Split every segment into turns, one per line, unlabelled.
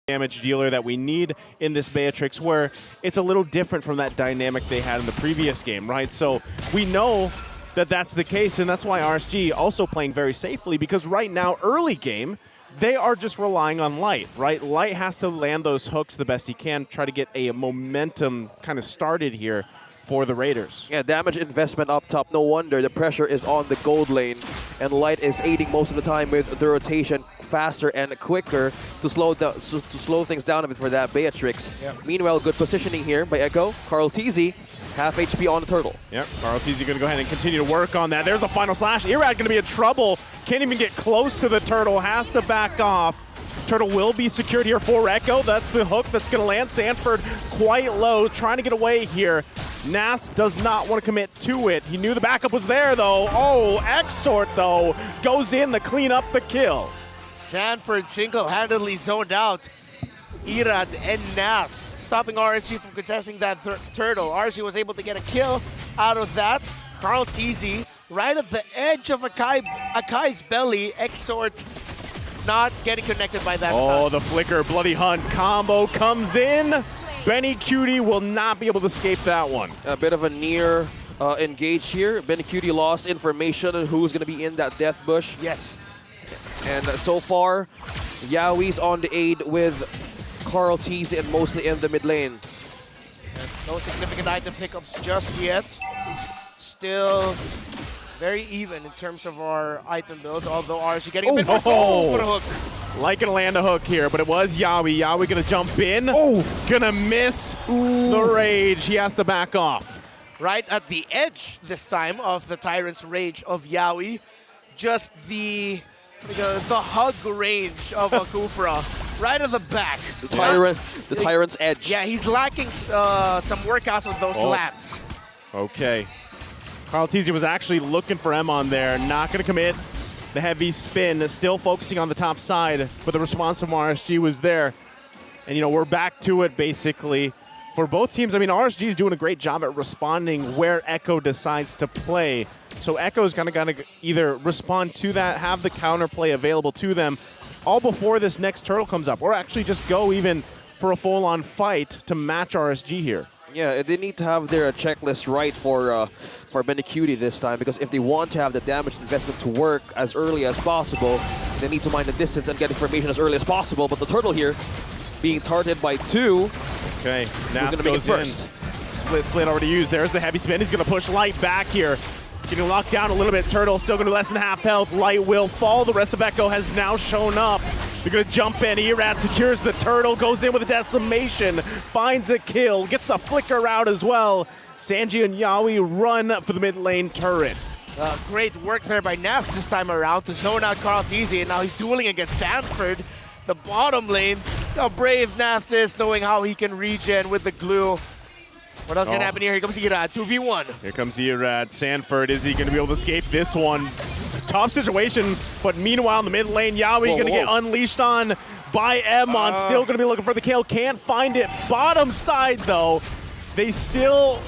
damage dealer that we need in this Beatrix, where it's a little different from that dynamic they had in the previous game, right? So we know that that's the case, and that's why RSG also playing very safely, because right now, early game, they are just relying on Light, right? Light has to land those hooks the best he can, try to get a momentum kind of started here for the Raiders.
Yeah, damage investment up top. No wonder the pressure is on the gold lane, and Light is aiding most of the time with the rotation faster and quicker to slow things down a bit for that Beatrix.
Yep.
Meanwhile, good positioning here by Echo. Karl'Tezi, half HP on the turtle.
Yep, Karl'Tezi going to go ahead and continue to work on that. There's a final slash. Irad going to be in trouble. Can't even get close to the turtle. Has to back off. Turtle will be secured here for Echo. That's the hook that's going to land. Sanford quite low, trying to get away here. Nath does not want to commit to it. He knew the backup was there, though. Oh, Exort, though, goes in to clean up the kill.
Sanford single-handedly zoned out Irad and Naths, stopping RSG from contesting that turtle. RSG was able to get a kill out of that. Karl'Tezi right at the edge of Akai's belly. Exort not getting connected by that.
Oh, the flicker, Bloody Hunt combo comes in. Bennycutie will not be able to escape that one.
A bit of a near engage here. Bennycutie lost information on who's going to be in that death bush.
Yes.
And so far, Yaoi's on the aid with Karl'Tezi and mostly in the mid lane.
No significant item pickups just yet. Still very even in terms of our item builds, although RSG getting a bit more for a hook.
Like gonna land a hook here, but it was Yaoi. Yaoi gonna jump in. Gonna miss the rage. He has to back off.
Right at the edge this time of the Tyrant's rage of Yaoi. Just the hug range of Akufra. Right at the back.
The Tyrant's edge.
Yeah, he's lacking some workouts with those lats.
Okay. Karl'Tezi was actually looking for M on there. Not gonna commit. The heavy spin, still focusing on the top side, but the response from RSG was there. And, we're back to it, basically, for both teams. I mean, RSG is doing a great job at responding where Echo decides to play. So Echo's going to either respond to that, have the counterplay available to them, all before this next turtle comes up, or actually just go even for a full-on fight to match RSG here.
Yeah, they need to have their checklist right for Bennycutie this time, because if they want to have the damage investment to work as early as possible, they need to mind the distance and get information as early as possible. But the turtle here being targeted by two.
Okay,
now going to make it first.
Split already used. There's the heavy spin. He's going to push Light back here. Getting locked down a little bit. Turtle still going to be less than half health. Light will fall. The rest of Echo has now shown up. They're going to jump in. Irad secures the turtle, goes in with a decimation, finds a kill, gets a flicker out as well. Sanji and Yaoi run for the mid lane turret.
Great work there by Nath this time around to zone out Karl'Tezi, and now he's dueling against Sanford. The bottom lane, how brave Nath is, knowing how he can regen with the glue. What else can happen here? Here comes Irad, 2v1.
Here comes Irad. Sanford, is he going to be able to escape this one? Tough situation, but meanwhile in the mid lane, Yaoi going to get unleashed on by Emon. Still going to be looking for the kill, can't find it. Bottom side though, they still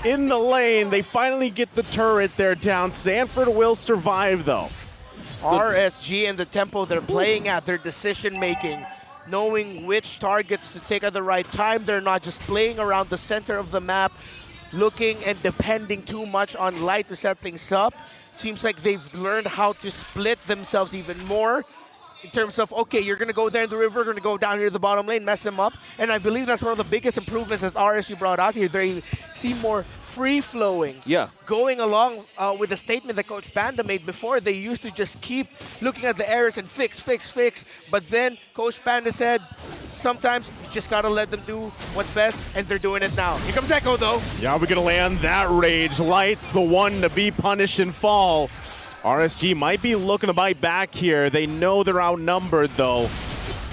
in the lane. They finally get the turret there down. Sanford will survive though.
RSG and the tempo they're playing at, their decision making, knowing which targets to take at the right time. They're not just playing around the center of the map, looking and depending too much on Light to set things up. Seems like they've learned how to split themselves even more in terms of, okay, you're going to go there in the river, you're going to go down here to the bottom lane, mess them up. And I believe that's one of the biggest improvements that RSG brought out here. They seem more free-flowing.
Yeah.
Going along with the statement that Coach Panda made before, they used to just keep looking at the errors and fix. But then Coach Panda said, sometimes you just got to let them do what's best, and they're doing it now. Here comes Echo, though.
Yeah, we're going to land that rage. Light's the one to be punished and fall. RSG might be looking to bite back here. They know they're outnumbered, though.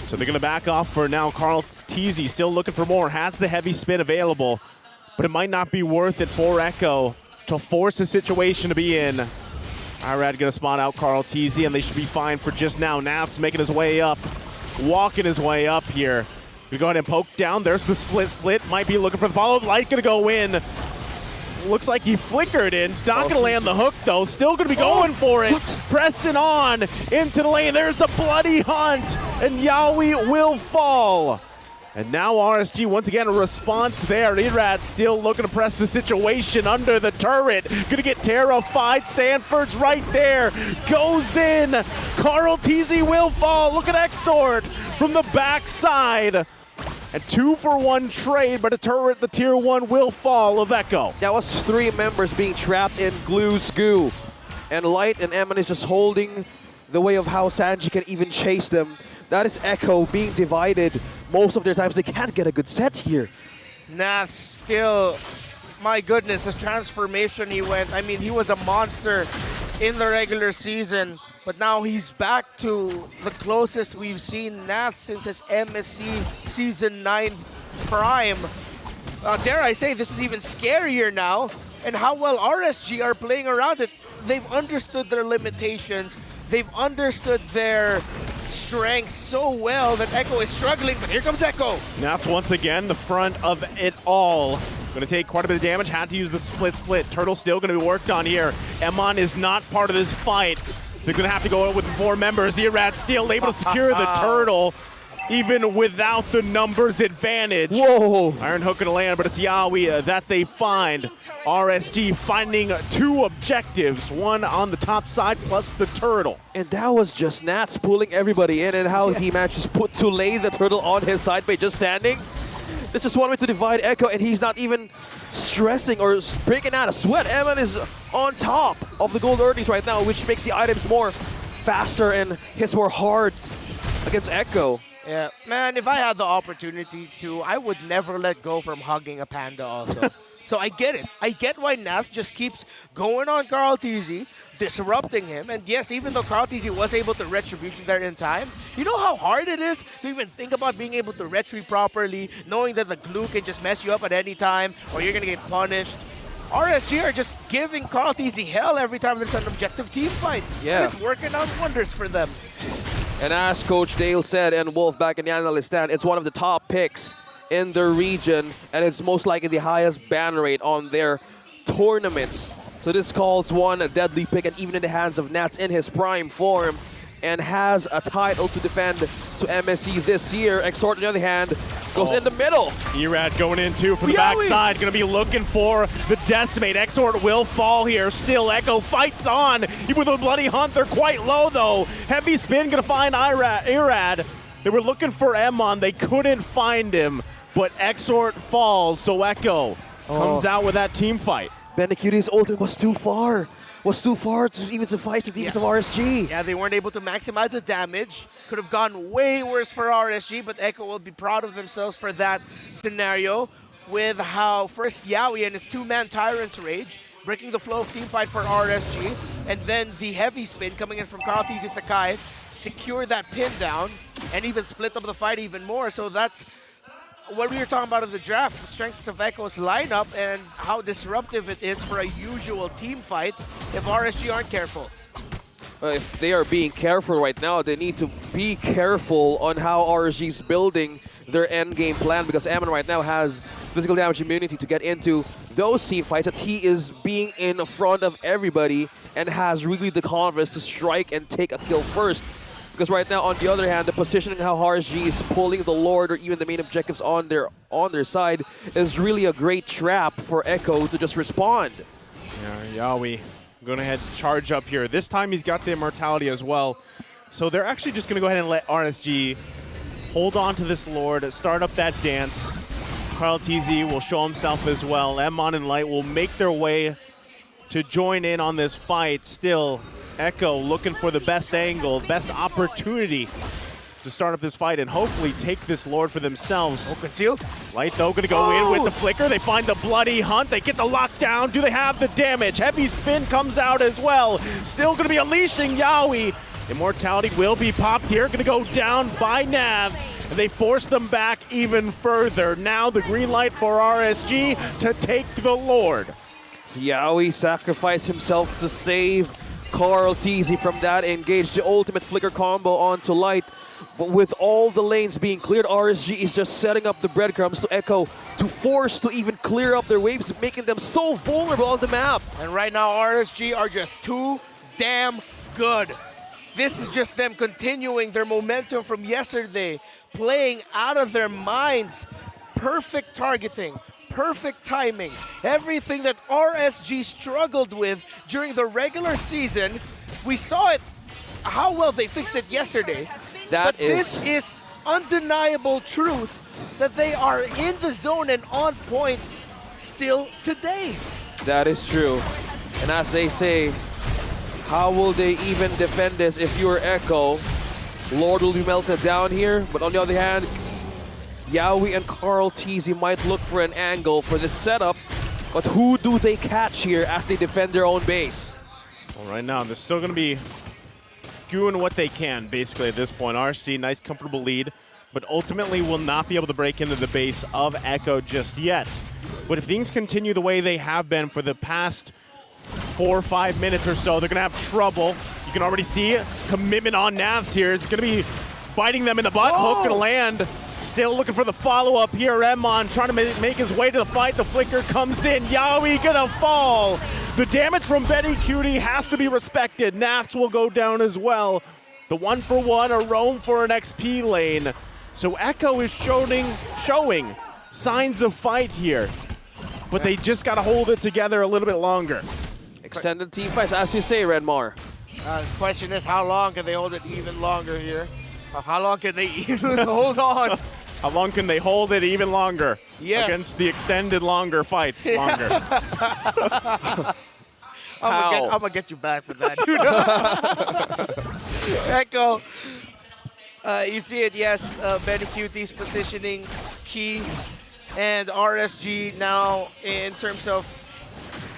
So they're going to back off for now. Karl'Tezi still looking for more. Has the heavy spin available. But it might not be worth it for Echo to force the situation to be in. Irad gonna spawn out Karl'Tezi, and they should be fine for just now. Naft's making his way up, walking his way up here. Gonna go ahead and poke down. There's the split. Might be looking for the follow-up. Light gonna go in. looks like he flickered in. Not going to land the hook, though. Still going to be going for it. Pressing on into the lane. There's the bloody hunt, and Yawi will fall. And now RSG, once again, a response there. Erad still looking to press the situation under the turret. Gonna get terrified. Sanford's right there. Goes in. Carl Teasy will fall. Look at Exort from the backside. And 2-for-1 trade, but a turret, the tier 1 will fall of Echo.
That was 3 members being trapped in Glue's goo. And Light and Eman is just holding the way of how Sanji can even chase them. That is Echo being divided. Most of their times they can't get a good set here.
Nah, still, my goodness, the transformation he went. I mean, he was a monster in the regular season, but now he's back to the closest we've seen Nath since his MSC Season 9 prime. Dare I say, this is even scarier now, and how well RSG are playing around it. They've understood their limitations. They've understood their strength so well that Echo is struggling, but here comes Echo.
Nath once again the front of it all. Going to take quite a bit of damage. Had to use the split. Turtle still going to be worked on here. Emon is not part of this fight. They're going to have to go with 4 members. Erad still able to secure the turtle, even without the numbers advantage.
Whoa!
Iron Hook gonna land, but it's Yawi that they find. RSG finding 2 objectives, one on the top side plus the turtle.
And that was just Nats pulling everybody in, and how he managed to lay the turtle on his side by just standing. There's just one way to divide Echo, and he's not even stressing or breaking out a sweat. Eman is on top of the gold earnings right now, which makes the items more faster and hits more hard against Echo.
Yeah, man, if I had the opportunity to, I would never let go from hugging a panda also. So I get it. I get why Nath just keeps going on Carl Teasy, disrupting him. And yes, even though Carl Teasy was able to retribution there in time, you know how hard it is to even think about being able to retry properly, knowing that the glue can just mess you up at any time or you're going to get punished. RSG are just giving Carl Teasy hell every time there's an objective team fight.
Yeah.
And it's working out wonders for them.
And as Coach Dale said, and Wolf back in the analyst stand, it's one of the top picks in their region, and it's most likely the highest ban rate on their tournaments. So this calls one a deadly pick, and even in the hands of Nats in his prime form, and has a title to defend to MSC this year. Exort, on the other hand, goes in the middle.
Erad going in too from the
Yawi.
backside, going to be looking for the Decimate. Exort will fall here. Still, Echo fights on. Even with a bloody hunt, they're quite low though. Heavy spin going to find Erad. They were looking for Emon. They couldn't find him, but Exort falls, so Echo comes out with that team fight.
Benecuti's ultimate was too far. To even suffice the defense of RSG.
Yeah, they weren't able to maximize the damage. Could have gone way worse for RSG, but Echo will be proud of themselves for that scenario with how first Yawi and his 2-man Tyrant's Rage breaking the flow of team fight for RSG, and then the heavy spin coming in from Carl Teasy Sakai secure that pin down and even split up the fight even more. So that's what we were talking about in the draft, the strengths of Echo's lineup and how disruptive it is for a usual team fight if RSG aren't careful.
If they are being careful right now, they need to be careful on how RSG's building their end game plan, because Ammon right now has physical damage immunity to get into those team fights, that he is being in front of everybody and has really the confidence to strike and take a kill first. Because right now, on the other hand, the positioning how RSG is pulling the Lord or even the main objectives on their side is really a great trap for Echo to just respond.
Yeah, Yawi going ahead and charge up here. This time he's got the immortality as well. So they're actually just going to go ahead and let RSG hold on to this Lord, start up that dance. Carl Teasy will show himself as well. Emon and Light will make their way to join in on this fight. Still, Echo looking for the best angle, best opportunity to start up this fight and hopefully take this Lord for themselves.
Conceal.
Light, though, going to go in with the flicker. They find the bloody hunt. They get the lockdown. Do they have the damage? Heavy spin comes out as well. Still going to be unleashing Yawi. Immortality will be popped here. Going to go down by Navs. And they force them back even further. Now the green light for RSG to take the Lord.
Yawi sacrificed himself to save Carl Teasy from that engage the ultimate flicker combo onto Light. But with all the lanes being cleared, RSG is just setting up the breadcrumbs to Echo to force to even clear up their waves, making them so vulnerable on the map.
And right now, RSG are just too damn good. This is just them continuing their momentum from yesterday, playing out of their minds. Perfect targeting, perfect timing. Everything that RSG struggled with during the regular season, we saw it, how well they fixed it yesterday. This is undeniable truth that they are in the zone and on point still today.
That is true. And as they say, how will they even defend this if you're Echo? Lord will be melted down here, but on the other hand, Yawi and Carl Teasy might look for an angle for this setup, but who do they catch here as they defend their own base?
Well, right now, they're still going to be doing what they can, basically, at this point. RSG, nice, comfortable lead, but ultimately will not be able to break into the base of Echo just yet. But if things continue the way they have been for the past 4 or 5 minutes or so, they're going to have trouble. You can already see commitment on Navs here. It's going to be biting them in the butt. Hook going to land. Still looking for the follow-up here. Emon trying to make his way to the fight. The flicker comes in. Yawi gonna fall. The damage from Betty Cutie has to be respected. Nafs will go down as well. The 1-for-1, a roam for an XP lane. So Echo is showing signs of fight here. But they just got to hold it together a little bit longer.
Extended team fights, as you say, Redmar.
The question is, how long can they hold it even longer here? How long can they even hold on?
How long can they hold it even longer?
Yes.
Against the extended longer fights longer.
I'm gonna get you back for that, dude. Echo, you see it, yes. Betty Cutie's positioning key, and RSG now in terms of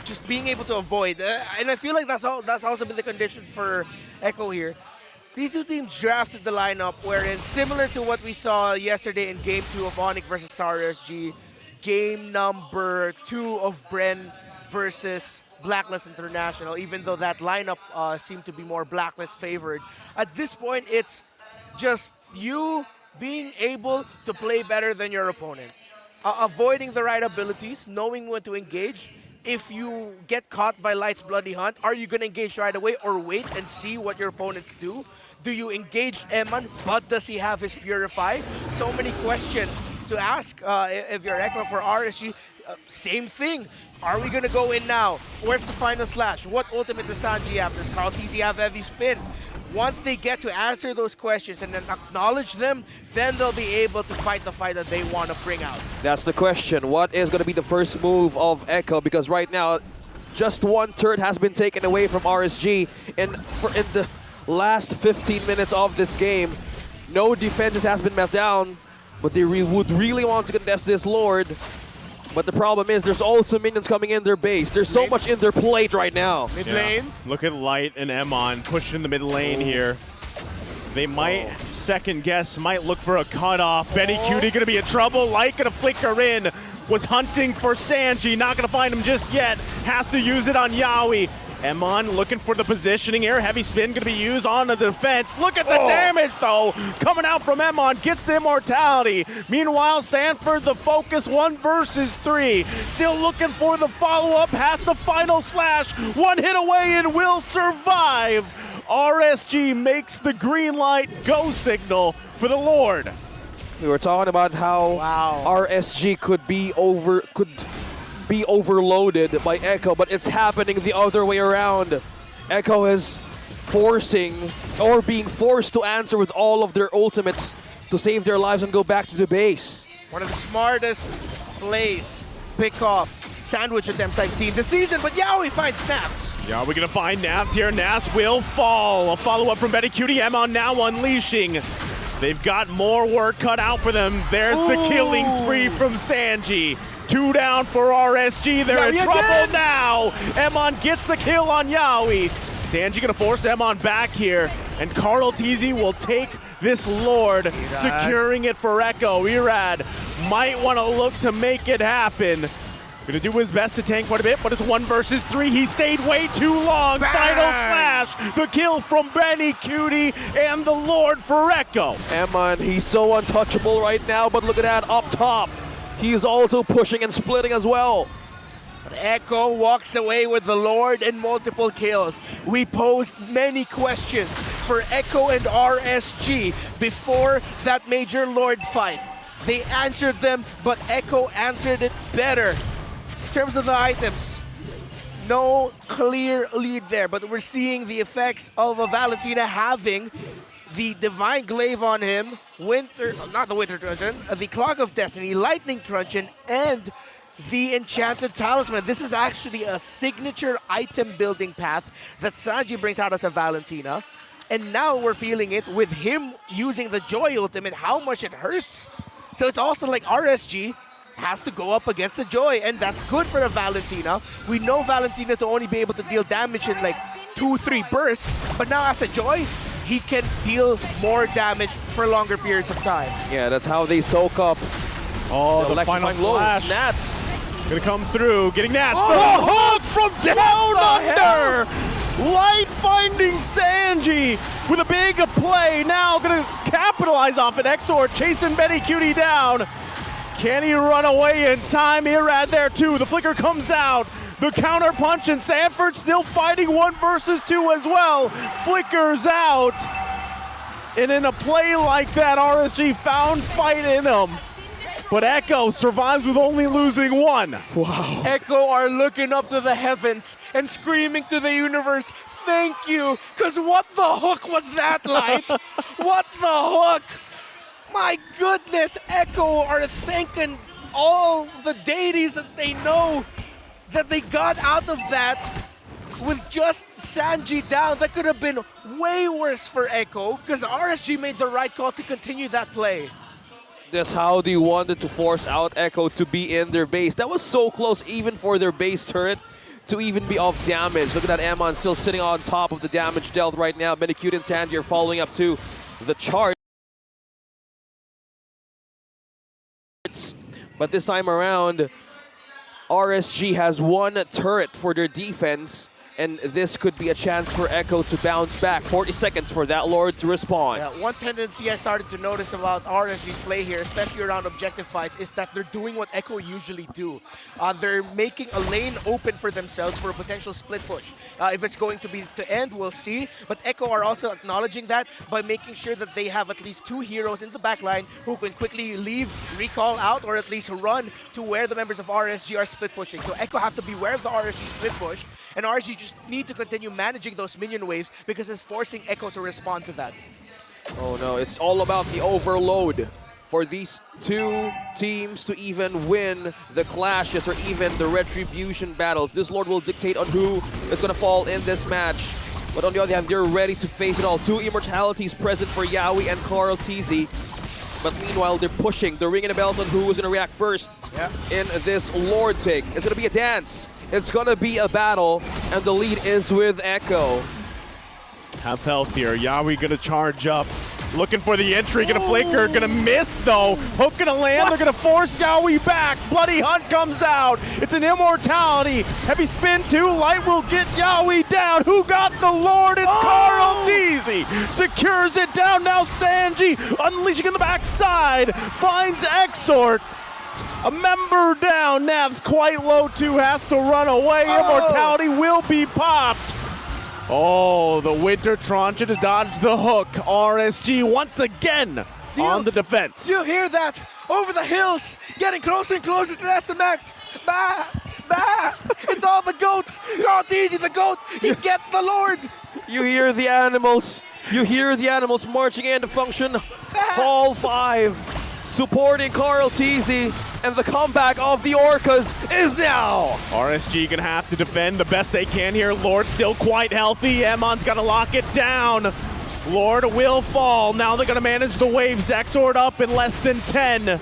just being able to avoid. And I feel like that's also been the condition for Echo here. These two teams drafted the lineup wherein, similar to what we saw yesterday in Game 2 of Onyx versus RSG, Game number 2 of Bren versus Blacklist International, even though that lineup seemed to be more Blacklist favored. At this point, it's just you being able to play better than your opponent. Avoiding the right abilities, knowing when to engage. If you get caught by Light's Bloody Hunt, are you going to engage right away or wait and see what your opponents do? Do you engage Eman, but does he have his Purify? So many questions to ask if you're Echo for RSG. Same thing. Are we going to go in now? Where's the final slash? What ultimate does Sanji have? Does Carl Teasy have heavy spin? Once they get to answer those questions and then acknowledge them, then they'll be able to fight the fight that they want to bring out.
That's the question. What is going to be the first move of Echo? Because right now, just one turret has been taken away from RSG. And in the last 15 minutes of this game, no defenses has been met down, but they would really want to contest this Lord. But the problem is there's also minions coming in their base. There's so much in their plate right now.
Mid lane.
Look at Light and Emon pushing in the mid lane here. They might second guess, might look for a cutoff. Betty Cutie gonna be in trouble. Light gonna flicker in. Was hunting for Sanji, not gonna find him just yet. Has to use it on Yawi. Emon looking for the positioning here. Heavy spin gonna be used on the defense. Look at the damage though. Coming out from Emon, gets the immortality. Meanwhile, Sanford, the focus, 1 versus 3. Still looking for the follow-up, has the final slash. 1 hit away and will survive. RSG makes the green light go signal for the Lord.
We were talking about how RSG could be overloaded by Echo, but it's happening the other way around. Echo is being forced to answer with all of their ultimates to save their lives and go back to the base.
One of the smartest plays, pick-off, sandwich attempts I've seen this season, but Yawi finds Snaps.
Yeah, we're gonna find Navs here. Navs will fall. A follow-up from Betty Cutie. Emon now unleashing. They've got more work cut out for them. There's the killing spree from Sanji. 2 down for RSG. They're in trouble now. Emon gets the kill on Yawi. Sanji gonna force Emon back here, and Carl Teasy will take this Lord, securing it for Echo. Irad might want to look to make it happen. Gonna do his best to tank quite a bit, but it's 1 versus 3. He stayed way too long.
Bang!
Final slash. The kill from Benny and the Lord for Echo.
Emon, he's so untouchable right now, but look at that up top. He's also pushing and splitting as well.
Echo walks away with the Lord and multiple kills. We posed many questions for Echo and RSG before that major Lord fight. They answered them, but Echo answered it better. In terms of the items, no clear lead there, but we're seeing the effects of a Valentina having the Divine Glaive on him, not the Winter Truncheon, the Clog of Destiny, Lightning Truncheon, and the Enchanted Talisman. This is actually a signature item building path that Sanji brings out as a Valentina. And now we're feeling it with him using the Joy Ultimate, how much it hurts. So it's also like RSG has to go up against the Joy, and that's good for a Valentina. We know Valentina to only be able to deal damage in like 2-3 bursts, but now as a Joy, he can deal more damage for longer periods of time.
Yeah, that's how they soak up.
Oh, the final slash.
Nats.
Gonna come through, getting Nats.
Oh!
The hook from down under! Light finding Sanji with a big play. Now gonna capitalize off it. Exort chasing Benny down. Can he run away in time? Irad there too. The flicker comes out. The counter punch, and Sanford still fighting 1 versus 2 as well. Flickers out. And in a play like that, RSG found fight in him. But Echo survives with only losing 1. Wow.
Echo are looking up to the heavens and screaming to the universe, thank you, because what the hook was that, Light? What the hook? My goodness, Echo are thanking all the deities that they know that they got out of that with just Sanji down. That could have been way worse for Echo because RSG made the right call to continue that play.
That's how they wanted to force out Echo to be in their base. That was so close even for their base turret to even be off damage. Look at that Amon still sitting on top of the damage dealt right now. Benecute and Tangier following up to the charge. But this time around, RSG has 1 turret for their defense, and this could be a chance for Echo to bounce back. 40 seconds for that Lord to respond.
Yeah, one tendency I started to notice about RSG's play here, especially around objective fights, is that they're doing what Echo usually do. They're making a lane open for themselves for a potential split push. If it's going to be to end, we'll see. But Echo are also acknowledging that by making sure that they have at least 2 heroes in the backline who can quickly leave, recall out, or at least run to where the members of RSG are split pushing. So Echo have to beware of the RSG split push, and RSG just need to continue managing those minion waves because it's forcing Echo to respond to that.
Oh no, it's all about the overload for these 2 teams to even win the clashes or even the retribution battles. This Lord will dictate on who is going to fall in this match. But on the other hand, they're ready to face it all. 2 immortalities present for Yawi and Carl TZ. But meanwhile, they're pushing. They're ringing the bells on who is going to react first in this Lord take. It's going to be a dance. It's gonna be a battle, and the lead is with Echo.
Have health here. Yawi gonna charge up. Looking for the entry, gonna flicker, gonna miss though. Hook gonna land, they're gonna force Yawi back. Bloody Hunt comes out. It's an immortality. Heavy spin too, Light will get Yawi down. Who got the Lord? It's Carl Deasy. Secures it down, now Sanji unleashing on the backside. Finds Exort. A member down, Nav's quite low too, has to run away. Immortality will be popped. Oh, the Winter Truncheon to dodge the hook. RSG once again on the defense.
You hear that? Over the hills, getting closer and closer to SMX. Bah, bah. It's all the goats. Carl Deasy, the goat, he gets the Lord.
You hear the animals. You hear the animals marching into function. Hall 5. Supporting Carl TZ, and the comeback of the Orcas is now.
RSG gonna have to defend the best they can here. Lord still quite healthy. Emon's gonna lock it down. Lord will fall. Now they're gonna manage the waves. Exort up in less than 10.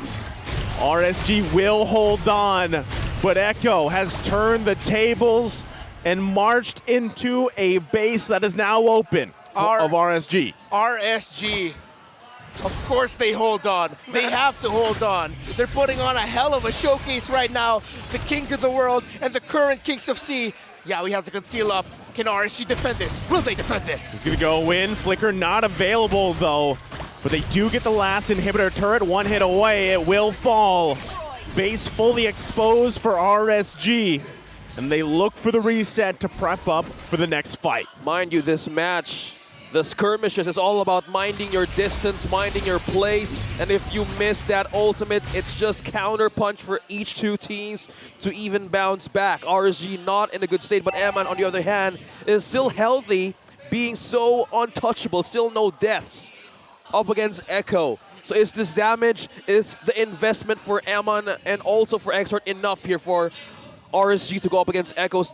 RSG will hold on, but Echo has turned the tables and marched into a base that is now open of RSG.
RSG Of course they hold on. They have to hold on. They're putting on a hell of a showcase right now. The Kings of the World and the current Kings of Sea. Yeah, we have to conceal up. Can RSG defend this? Will they defend this?
He's going to go in. Flicker not available, though. But they do get the last inhibitor turret. One hit away. It will fall. Base fully exposed for RSG. And they look for the reset to prep up for the next fight.
Mind you, this match, the skirmishes is all about minding your distance, minding your place, and if you miss that ultimate, it's just counter punch for each two teams to even bounce back. RSG not in a good state, but Eman, on the other hand, is still healthy, being so untouchable, still no deaths up against Echo. So is this damage, is the investment for Eman and also for Exort enough here for RSG to go up against Echo's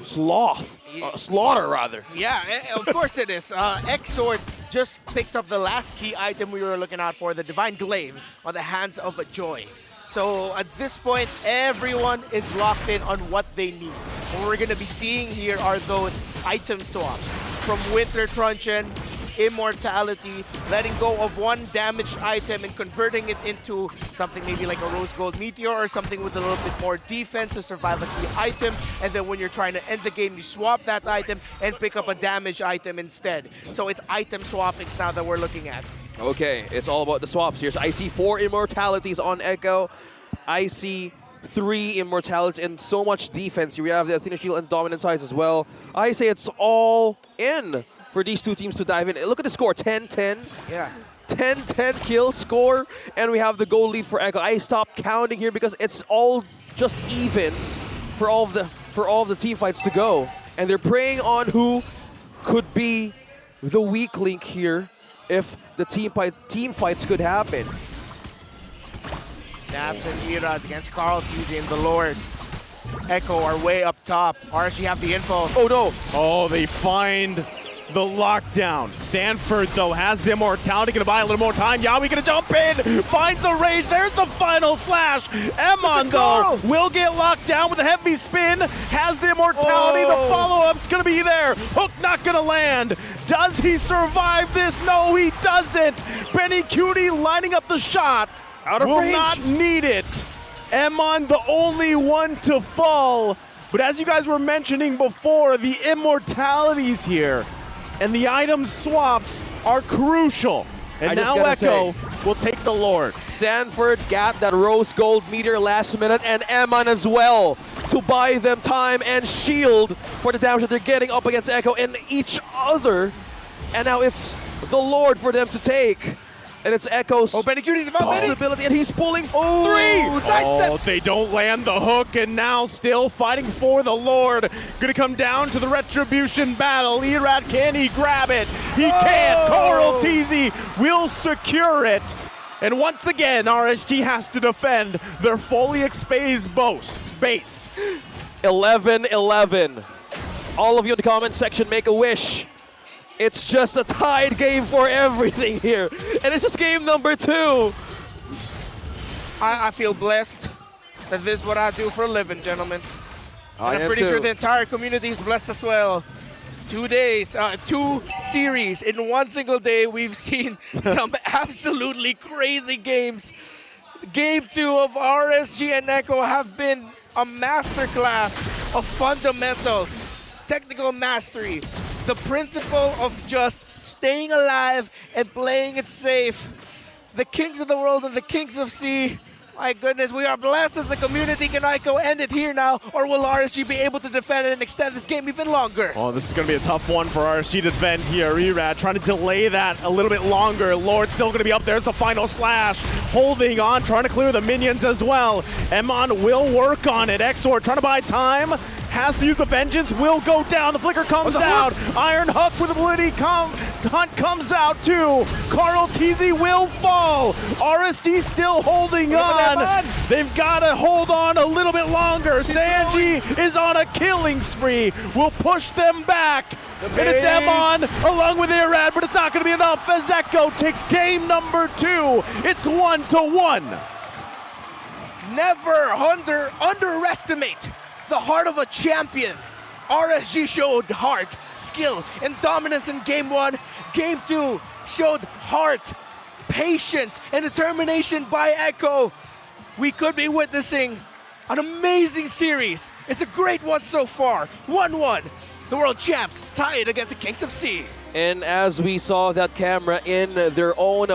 slaughter rather?
Yeah, of course it is. Exort just picked up the last key item we were looking out for, the Divine Glaive on the hands of a Joy. So at this point, everyone is locked in on what they need. What we're going to be seeing here are those item swaps from Winter Truncheon, Immortality, letting go of one damaged item and converting it into something maybe like a Rose Gold Meteor or something with a little bit more defense to survive a key item. And then when you're trying to end the game, you swap that item and pick up a damaged item instead. So it's item swappings now that we're looking at.
Okay, it's all about the swaps here. So I see 4 Immortalities on Echo. I see 3 Immortalities and so much defense. We have the Athena Shield and Dominant Size as well. I say it's all in for these two teams to dive in. Look at the score, 10-10.
Yeah.
10-10 kill score, and we have the goal lead for Echo. I stopped counting here because it's all just even for all of the team fights to go. And they're preying on who could be the weak link here if the team fights could happen.
Naps and Irad against Carl Tuzzi and the Lord. Echo are way up top. RSG have the info.
Oh no!
Oh, they find the lockdown. Sanford, though, has the immortality. Gonna buy a little more time. Yawi gonna jump in. Finds the rage. There's the final slash. Emon, though, will get locked down with a heavy spin. Has the immortality. The follow-up's gonna be there. Hook not gonna land. Does he survive this? No, he doesn't. Benny Cutie lining up the shot.
Out of
will
range.
Not need it. Emon, the only one to fall. But as you guys were mentioning before, the immortalities here and the item swaps are crucial. And now Echo will take the Lord.
Sanford got that Rose Gold Meteor last minute, and Eman as well, to buy them time and shield for the damage that they're getting up against Echo and each other. And now it's the Lord for them to take. And it's Echo's
Benny Cutie,
possibility, and he's pulling 3!
Oh, they don't land the hook, and now still fighting for the Lord. Gonna come down to the retribution battle. Irad, can he grab it? He can't. Coral Teasy will secure it. And once again, RSG has to defend their fully exposed base.
11-11. All of you in the comment section, make a wish. It's just a tied game for everything here. And it's just game number 2.
I feel blessed that this is what I do for a living, gentlemen. And I'm pretty
too.
sure the entire community is blessed as well. 2 days, 2 series in one single day. We've seen some absolutely crazy games. Game 2 of RSG and Echo have been a masterclass of fundamentals, technical mastery, the principle of just staying alive and playing it safe. The Kings of the World and the Kings of Sea, my goodness, we are blessed as a community. Can Echo end it here now, or will RSG be able to defend it and extend this game even longer?
Oh, this is going to be a tough one for RSG to defend here. Irad trying to delay that a little bit longer. Lord still going to be up there. There's the final slash. Holding on, trying to clear the minions as well. Emon will work on it. Exort trying to buy time. Has to use the vengeance, will go down. The flicker comes out. Iron Hook with ability. Hunt comes out too. Carl Teasy will fall. RSG still holding on. They've got to hold on a little bit longer. Sanji is on a killing spree. Will push them back. And it's Emon along with Irad, but it's not going to be enough as Echo takes game number 2. It's 1-1.
Never underestimate the heart of a champion. RSG showed heart, skill, and dominance in game 1. Game 2, showed heart, patience, and determination by Echo. We could be witnessing an amazing series. It's a great one so far. 1-1. The world champs tied against the Kings of Sea.
And as we saw that camera in their own